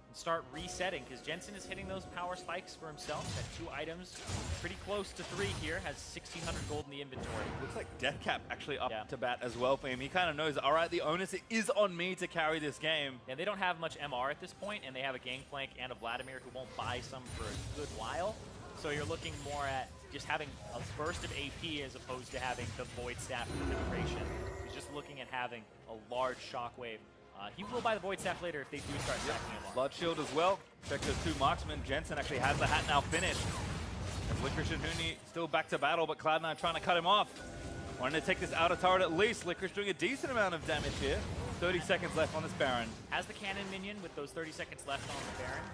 and start resetting, because Jensen is hitting those power spikes for himself. Got 2 items, pretty close to 3 here, has 1,600 gold in the inventory. Looks like Deathcap actually up to bat as well for him. He kind of knows, all right, the onus is on me to carry this game. And they don't have much MR at this point, and they have a Gangplank and a Vladimir who won't buy some for a good while. So you're looking more at just having a burst of AP as opposed to having the Void Staff for the duration. He's just looking at having a large shockwave. He will buy the Void Staff later if they do start stacking him up. Blood Shield as well. Check those 2 marksmen. Jensen actually has the hat now finished. As Licorice and Huni still back to battle, but Cloud9 trying to cut him off. Wanting to take this outer turret at least. Licorice doing a decent amount of damage here. 30 seconds left on this Baron. Has the cannon minion with those 30 seconds left on the Baron.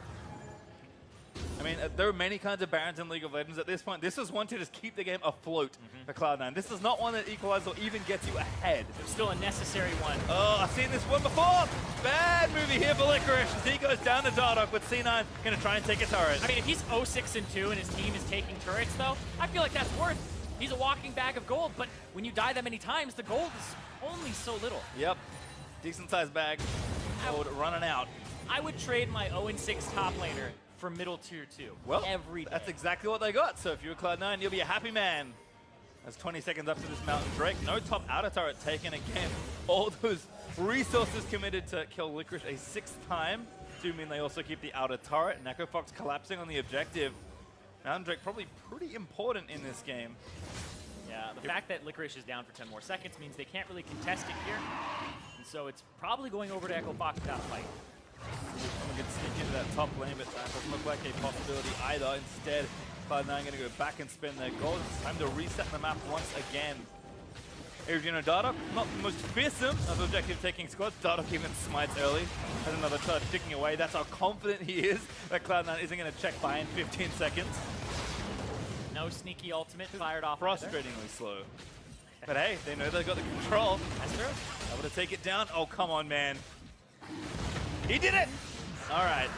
I mean, there are many kinds of Barons in League of Legends at this point. This is one to just keep the game afloat for Cloud9. This is not one that equalizes or even gets you ahead. It's still a necessary one. Oh, I've seen this one before. Bad movie here for Licorice as he goes down to Dardoch, but C9 going to try and take a turret. I mean, if he's 0-6-2 and his team is taking turrets, though, I feel like that's worth He's a walking bag of gold, but when you die that many times, the gold is only so little. Yep. Decent sized bag. Gold running out. I would trade my 0-6 top laner for middle tier 2 well, every day. That's exactly what they got. So if you're Cloud9, you'll be a happy man. There's 20 seconds up to this Mountain Drake. No top outer turret taken again. All those resources committed to kill Licorice a 6th time do mean they also keep the outer turret. And Echo Fox collapsing on the objective. Mountain Drake probably pretty important in this game. Yeah, the fact that Licorice is down for 10 more seconds means they can't really contest it here. And so it's probably going over to Echo Fox without a fight. Someone can sneak into that top lane, but that doesn't look like a possibility either. Instead, Cloud9 going to go back and spend their gold. It's time to reset the map once again. Adrian and Dardoch, not the most fearsome of objective-taking squads. Dardoch even smites early. Has another charge ticking away. That's how confident he is that Cloud9 isn't going to check by in 15 seconds. No sneaky ultimate fired off. Frustratingly slow. But hey, they know they've got the control. That's true. Able to take it down. Oh, come on, man. He did it! All right.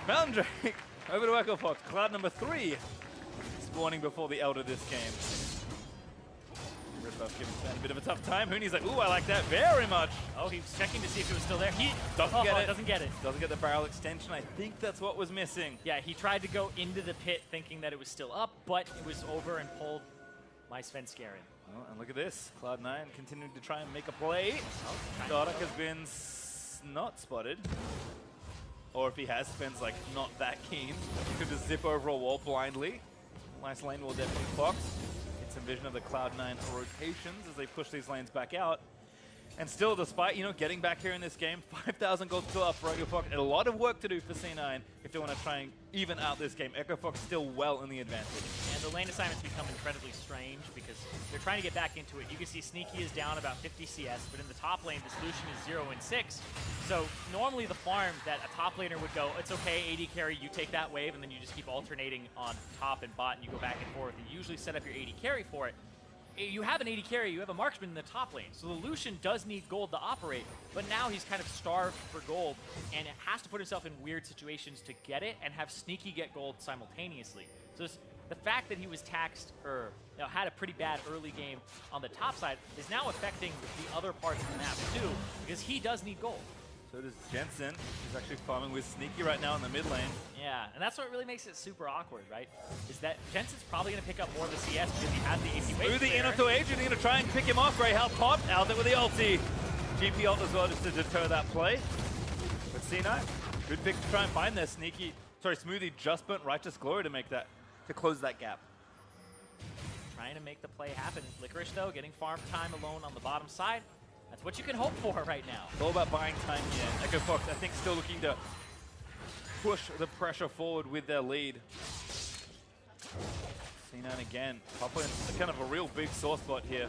Mountain Drake over to Echo Fox. Cloud number 3 spawning before the Elder this game. Ripoff giving Sven a bit of a tough time. Huni's like, ooh, I like that very much. Oh, he was checking to see if it was still there. He doesn't get it. Doesn't get it. Doesn't get the barrel extension. I think that's what was missing. Yeah, he tried to go into the pit thinking that it was still up, but it was over and pulled by Svenskeren. Oh, and look at this. Cloud9 continuing to try and make a play. Oh, Dardoch has been not spotted. Or if he has, Sven's like not that keen. He could just zip over a wall blindly. Nice lane will definitely Fox. Get some vision of the Cloud9 rotations as they push these lanes back out. And still, despite, getting back here in this game, 5,000 gold still up for Echo Fox. And a lot of work to do for C9 if they want to try and even out this game. Echo Fox still well in the advantage. And the lane assignments become incredibly strange because they're trying to get back into it. You can see Sneaky is down about 50 CS, but in the top lane, the solution is 0-6. So normally the farm that a top laner would go, it's okay, AD carry, you take that wave, and then you just keep alternating on top and bot, and you go back and forth. You usually set up your AD carry for it. You have an AD carry, you have a marksman in the top lane, so the Lucian does need gold to operate, but now he's kind of starved for gold and has to put himself in weird situations to get it and have Sneaky get gold simultaneously. So the fact that he was taxed or had a pretty bad early game on the top side is now affecting the other parts of the map too, because he does need gold. So does Jensen. He's actually farming with Sneaky right now in the mid lane. Yeah, and that's what really makes it super awkward, right? Is that Jensen's probably going to pick up more of the CS because he has the AC wave. Smoothie in onto Adrian, going to try and pick him off. Grey Hell popped. Altec with the ulti. GP ult as well just to deter that play. But C9, good pick to try and find their Sneaky. Sorry, Smoothie just burnt Righteous Glory to close that gap. Trying to make the play happen. Licorice, though, getting farm time alone on the bottom side. That's what you can hope for right now. It's all about buying time here. Echo Fox, I think, still looking to push the pressure forward with their lead. C9 again. Top lane's kind of a real big sore spot here.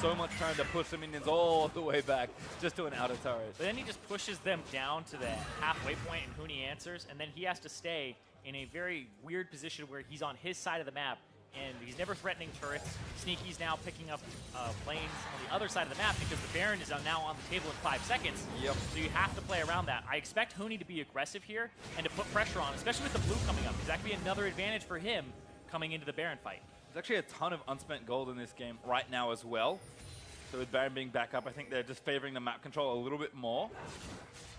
So much trying to push the minions all the way back just to an outer turret. But then he just pushes them down to the halfway point and Huni answers, and then he has to stay in a very weird position where he's on his side of the map and he's never threatening turrets. Sneaky's now picking up lanes on the other side of the map because the Baron is now on the table in 5 seconds. Yep. So you have to play around that. I expect Huni to be aggressive here and to put pressure on, especially with the blue coming up, because that could be another advantage for him coming into the Baron fight. There's actually a ton of unspent gold in this game right now as well. So with Baron being back up, I think they're just favoring the map control a little bit more.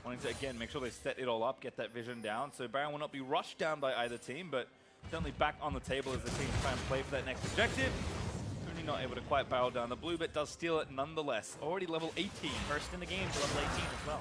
Wanting to, again, make sure they set it all up, get that vision down. So Baron will not be rushed down by either team, but certainly back on the table as the team try and play for that next objective. Huni not able to quite barrel down the blue, but does steal it nonetheless. Already level 18. First in the game to level 18 as well.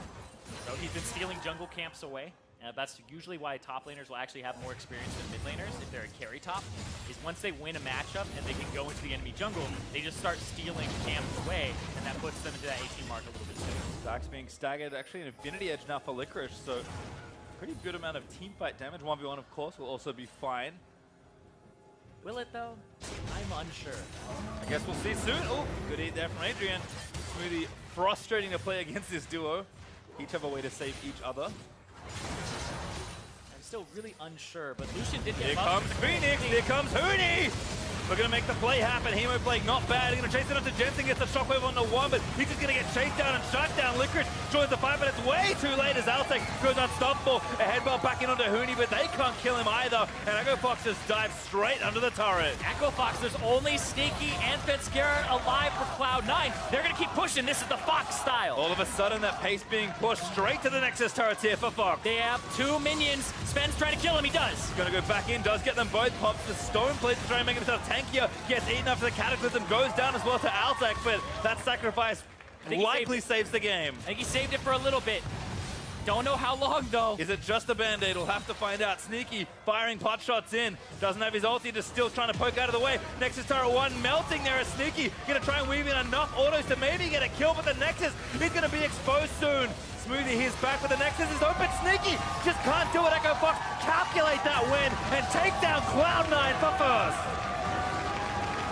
So he's been stealing jungle camps away. That's usually why top laners will actually have more experience than mid laners if they're a carry top, is once they win a matchup and they can go into the enemy jungle, they just start stealing camps away, and that puts them into that 18 mark a little bit sooner. Dax being staggered, actually an Infinity Edge now for Licorice, so pretty good amount of team fight damage. 1v1 of course will also be fine. Will it though? I'm unsure. I guess we'll see soon. Oh, good eat there from Adrian. Smoothie frustrating to play against this duo. Each have a way to save each other. I'm still really unsure, but Lucian did get Here buffed. comes Phoenix, here comes Huni! We're going to make the play happen. Hemo Blake not bad. He's going to chase it onto Jensen, gets the shockwave onto one, but he's just going to get chased down and shut down. Licorice joins the fight, but it's way too late as Altec goes unstoppable. A headbutt back in onto Huni, but they can't kill him either. And Echo Fox just dives straight under the turret. Echo Fox, there's only Sneaky and Svenskeren alive for Cloud9. They're going to keep pushing. This is the Fox style. All of a sudden, that pace being pushed straight to the Nexus turret here for Fox. They have 2 minions. Sven's trying to kill him. He does. Gonna go back in, does get them both. Pops the stone plate to try and make himself tankier. Gets eaten after the Cataclysm, goes down as well to Altec, but that sacrifice likely saves the game. I think he saved it for a little bit. Don't know how long, though. Is it just a Band-Aid? We'll have to find out. Sneaky firing pot shots in. Doesn't have his ulti, just still trying to poke out of the way. Nexus turret 1 melting there as Sneaky. Gonna try and weave in enough autos to maybe get a kill, but the Nexus is gonna be exposed soon. Smoothie, he's back, but the Nexus is open. Sneaky just can't do it. Echo Fox calculate that win and take down Cloud9 for first.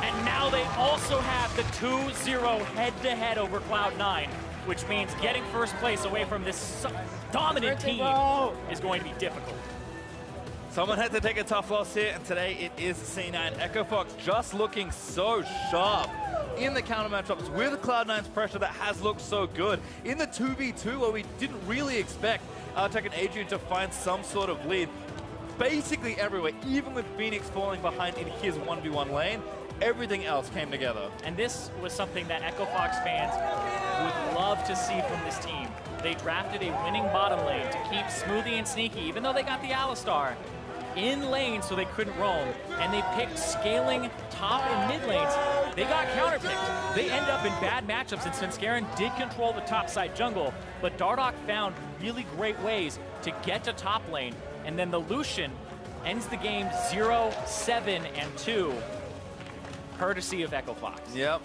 And now they also have the 2-0 head-to-head over Cloud9, which means getting first place away from this dominant team is going to be difficult. Someone had to take a tough loss here, and today it is C9. Echo Fox just looking so sharp in the counter matchups with Cloud9's pressure that has looked so good. In the 2v2 where we didn't really expect Altec and Adrian to find some sort of lead, basically everywhere, even with Fenix falling behind in his 1v1 lane, everything else came together. And this was something that Echo Fox fans would love to see from this team. They drafted a winning bottom lane to keep Smoothie and Sneaky, even though they got the Alistar, in lane so they couldn't roam, and they picked scaling top and mid lanes. They got counterpicked. They end up in bad matchups, and Svenskeren did control the top side jungle, but Dardoch found really great ways to get to top lane, and then the Lucian ends the game 0-7-2, courtesy of Echo Fox. Yep.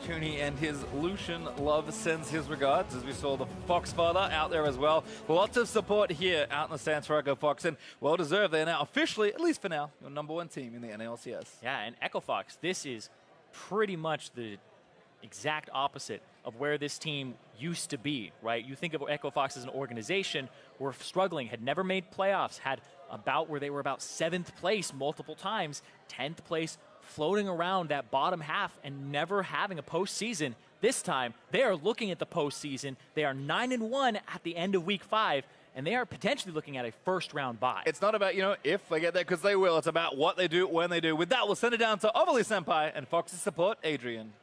Huni and his Lucian love sends his regards, as we saw the Fox father out there as well. Lots of support here out in the stands for Echo Fox, and well-deserved. They are now officially, at least for now, your #1 team in the NA LCS. Yeah, and Echo Fox, this is pretty much the exact opposite of where this team used to be, right? You think of Echo Fox as an organization, were struggling, had never made playoffs, had about where they were about 7th place multiple times, 10th place, floating around that bottom half and never having a postseason. This time, they are looking at the postseason. They are 9-1 at the end of week 5, and they are potentially looking at a first-round bye. It's not about, if they get there, because they will. It's about what they do, when they do. With that, we'll send it down to Overly Senpai and Fox's support, Adrian.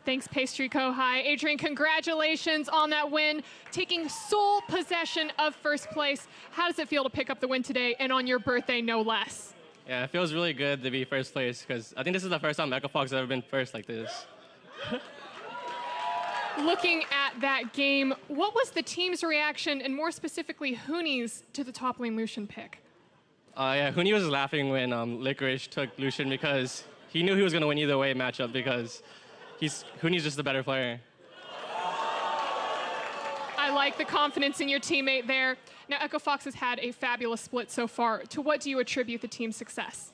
Thanks, Pastry Kohai. Adrian, congratulations on that win, taking sole possession of first place. How does it feel to pick up the win today, and on your birthday, no less? Yeah, it feels really good to be first place, because I think this is the first time Echo Fox has ever been first like this. Looking at that game, what was the team's reaction, and more specifically, Huni's, to the top lane Lucian pick? Yeah, Huni was laughing when Licorice took Lucian because he knew he was going to win either way matchup because Huni's just the better player. I like the confidence in your teammate there. Now, Echo Fox has had a fabulous split so far. To what do you attribute the team's success?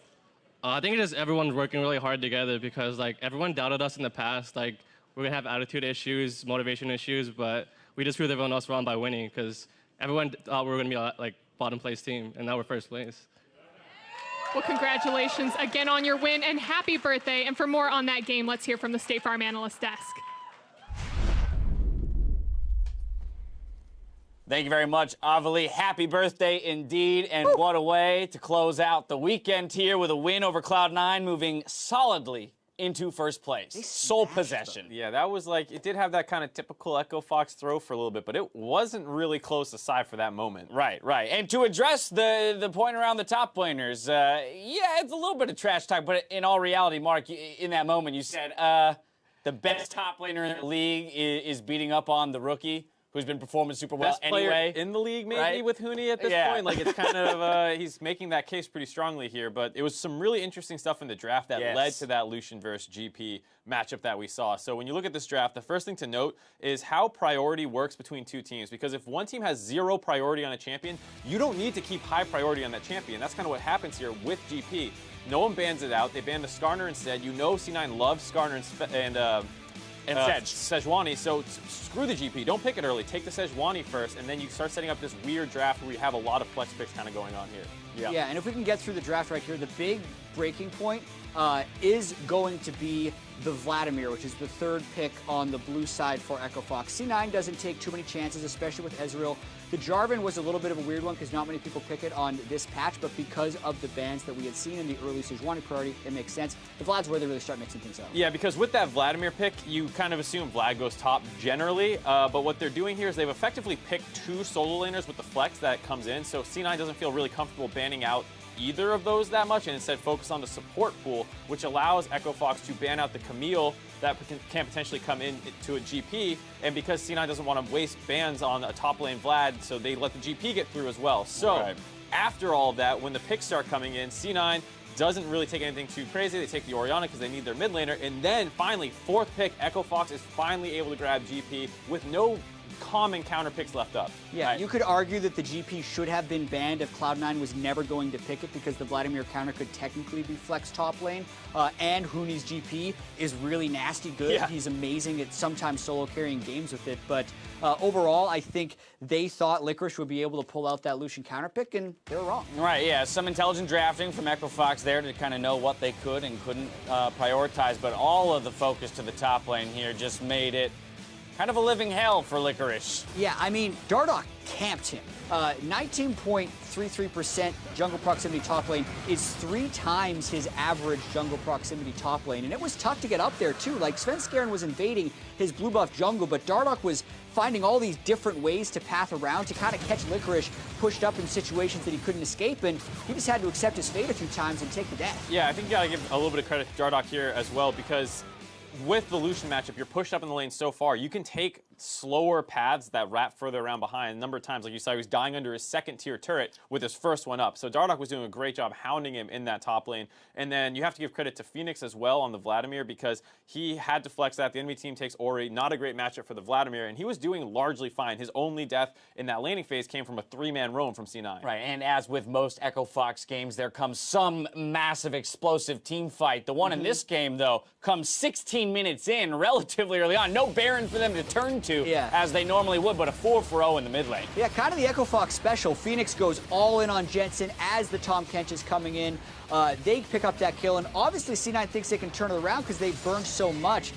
I think it's just everyone's working really hard together because everyone doubted us in the past. We're going to have attitude issues, motivation issues, but we just proved everyone else wrong by winning because everyone thought we were going to be a bottom place team, and now we're first place. Well, congratulations again on your win, and happy birthday. And for more on that game, let's hear from the State Farm Analyst Desk. Thank you very much, Avali. Happy birthday indeed, and what a way to close out the weekend here with a win over Cloud9, moving solidly into first place. Sole possession. Yeah, that was it did have that kind of typical Echo Fox throw for a little bit, but it wasn't really close aside for that moment. Right. And to address the point around the top laners, yeah, it's a little bit of trash talk, but in all reality, Mark, in that moment you said the best top laner in the league is beating up on the rookie who's been performing super well Best player anyway. in the league, maybe, right? with Huni at this point. It's kind of, he's making that case pretty strongly here, but it was some really interesting stuff in the draft that led to that Lucian versus GP matchup that we saw. So when you look at this draft, the first thing to note is how priority works between two teams, because if one team has 0 priority on a champion, you don't need to keep high priority on that champion. That's kind of what happens here with GP. No one bans it out. They banned the Skarner instead. C9 loves Skarner And Sejuani. So screw the GP. Don't pick it early. Take the Sejuani first, and then you start setting up this weird draft where you have a lot of flex picks kind of going on here. Yeah, and if we can get through the draft right here, the big breaking point is going to be the Vladimir, which is the third pick on the blue side for Echo Fox. C9 doesn't take too many chances, especially with Ezreal. The Jarvan was a little bit of a weird one because not many people pick it on this patch, but because of the bans that we had seen in the early Sejuani priority, it makes sense. The Vlad's where they really start mixing things up. Yeah, because with that Vladimir pick, you kind of assume Vlad goes top generally, but what they're doing here is they've effectively picked 2 solo laners with the flex that comes in, so C9 doesn't feel really comfortable banning out either of those that much and instead focus on the support pool, which allows Echo Fox to ban out the Camille that can potentially come in to a GP, and because C9 doesn't want to waste bans on a top lane Vlad, so they let the GP get through as well. So after all of that, when the picks start coming in, C9 doesn't really take anything too crazy. They take the Orianna because they need their mid laner, and then finally, 4th pick, Echo Fox is finally able to grab GP with no common counter picks left up. Yeah, you could argue that the GP should have been banned if Cloud9 was never going to pick it because the Vladimir counter could technically be flex top lane. And Huni's GP is really nasty good. Yeah. He's amazing at sometimes solo carrying games with it. But overall, I think they thought Licorice would be able to pull out that Lucian counter pick, and they were wrong. Right, yeah, some intelligent drafting from Echo Fox there to kind of know what they could and couldn't prioritize, but all of the focus to the top lane here just made it kind of a living hell for Licorice. Yeah, I mean, Dardoch camped him. 19.33% jungle proximity top lane is 3 times his average jungle proximity top lane. And it was tough to get up there, too. Like, Svenskeren was invading his blue buff jungle, but Dardoch was finding all these different ways to path around to kind of catch Licorice pushed up in situations that he couldn't escape, and he just had to accept his fate a few times and take the death. Yeah, I think you got to give a little bit of credit to Dardoch here as well, because with the Lucian matchup, you're pushed up in the lane so far. You can take slower paths that wrap further around behind. A number of times, like you saw, he was dying under his 2nd-tier turret with his first one up. So Dardoch was doing a great job hounding him in that top lane. And then you have to give credit to Fenix as well on the Vladimir because he had to flex that. The enemy team takes Ori. Not a great matchup for the Vladimir, and he was doing largely fine. His only death in that laning phase came from a 3-man roam from C9. Right, and as with most Echo Fox games, there comes some massive explosive team fight. The one in this game, though, comes 16 minutes in, relatively early on. No Baron for them to turn to, as they normally would, but a 4-for-0 in the mid lane. Yeah, kind of the Echo Fox special. Phoenix goes all in on Jensen as the Tahm Kench is coming in. They pick up that kill, and obviously C9 thinks they can turn it around because they burned so much.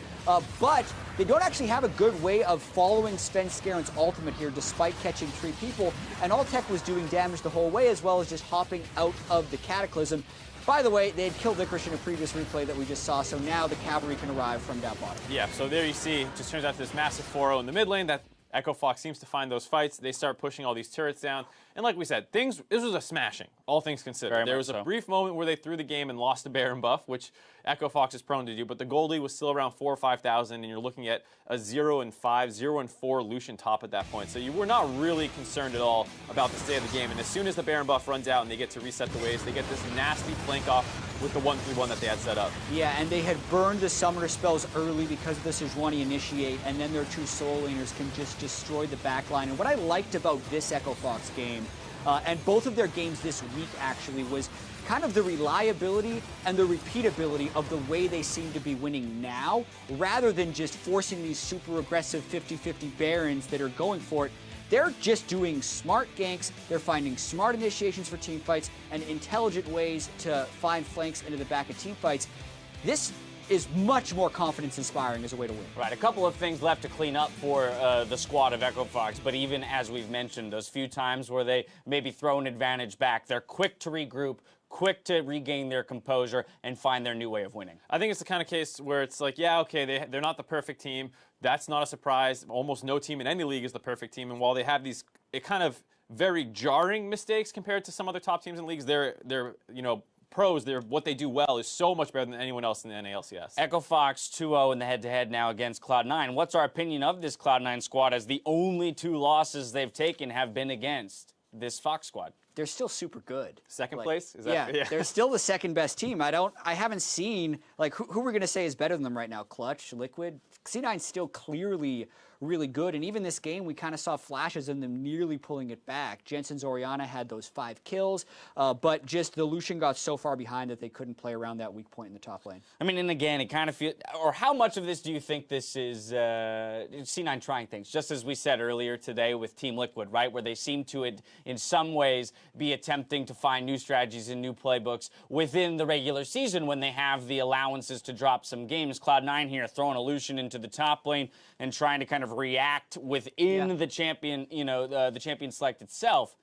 But they don't actually have a good way of following Svenskeren's ultimate here, despite catching 3 people. And Altec was doing damage the whole way, as well as just hopping out of the Cataclysm. By the way, they had killed Licorice in a previous replay that we just saw, so now the cavalry can arrive from down bottom. Yeah, so there you see, it just turns out this massive 4-0 in the mid lane that Echo Fox seems to find those fights. They start pushing all these turrets down. And like we said, this was a smashing, all things considered. There was a brief moment where they threw the game and lost the Baron buff, which Echo Fox is prone to do, but the Goldie was still around 4,000 or 5,000, and you're looking at a 0-5, 0-4 Lucian top at that point. So you were not really concerned at all about the state of the game. And as soon as the Baron buff runs out and they get to reset the waves, they get this nasty flank off with the 1-3-1 that they had set up. Yeah, and they had burned the summoner spells early because of the Sejuani initiate, and then their 2 solo laners can just destroy the backline. And what I liked about this Echo Fox game, and both of their games this week actually, was kind of the reliability and the repeatability of the way they seem to be winning now, rather than just forcing these super aggressive 50-50 Barons that are going for it. They're just doing smart ganks, they're finding smart initiations for teamfights, and intelligent ways to find flanks into the back of teamfights. This is much more confidence-inspiring as a way to win. Right, a couple of things left to clean up for the squad of Echo Fox, but even as we've mentioned, those few times where they maybe throw an advantage back, they're quick to regroup, quick to regain their composure, and find their new way of winning. I think it's the kind of case where it's like, yeah, okay, they're not the perfect team. That's not a surprise. Almost no team in any league is the perfect team, and while they have these kind of very jarring mistakes compared to some other top teams in leagues, they're pros, what they do well is so much better than anyone else in the NA LCS. Echo Fox 2-0 in the head-to-head now against Cloud9. What's our opinion of this Cloud9 squad, as the only 2 losses they've taken have been against this Fox squad? they're still super good. Second Like, place? Is that, yeah, they're still the second best team. I haven't seen, like, who we're going to say is better than them right now? Clutch, Liquid? C9's still clearly really good, and even this game, we kind of saw flashes of them nearly pulling it back. Jensen's Orianna had those 5 kills, but just the Lucian got so far behind that they couldn't play around that weak point in the top lane. I mean, and again, it kind of feels, or how much of this do you think this is C9 trying things? Just as we said earlier today with Team Liquid, right, where they seem to, in some ways, be attempting to find new strategies and new playbooks within the regular season when they have the allowances to drop some games. Cloud9 here throwing a Lucian into the top lane and trying to kind of react within the champion, the champion select itself.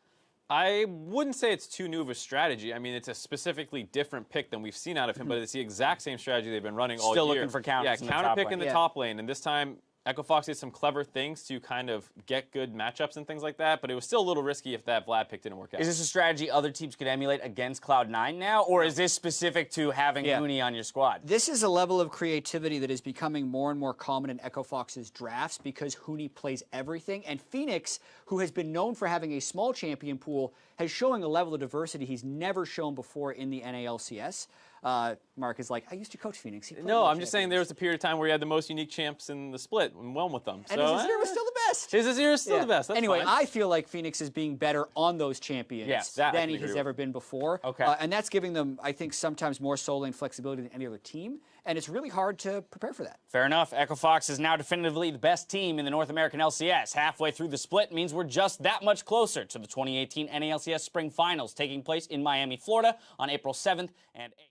I wouldn't say it's too new of a strategy. I mean, it's a specifically different pick than we've seen out of him, but it's the exact same strategy they've been running all year. Still looking for counters in the top counter pick lane. in the top lane, and this time Echo Fox did some clever things to kind of get good matchups and things like that, but it was still a little risky if that Vlad pick didn't work out. Is this a strategy other teams could emulate against Cloud9 now, or is this specific to having Huni on your squad? This is a level of creativity that is becoming more and more common in Echo Fox's drafts because Huni plays everything, and Fenix, who has been known for having a small champion pool, has showing a level of diversity he's never shown before in the NA LCS. Mark is like, I used to coach Phoenix. No, I'm just saying there was a period of time where he had the most unique champs in the split and won with them. And his Azir was still the best. His Azir is still the best. That's anyway, fine. I feel like Phoenix is being better on those champions than he has ever been before. Okay. And that's giving them, I think, sometimes more soul lane flexibility than any other team. And it's really hard to prepare for that. Fair enough. Echo Fox is now definitively the best team in the North American LCS. Halfway through the split means we're just that much closer to the 2018 NA LCS Spring Finals taking place in Miami, Florida on April 7th and 8th.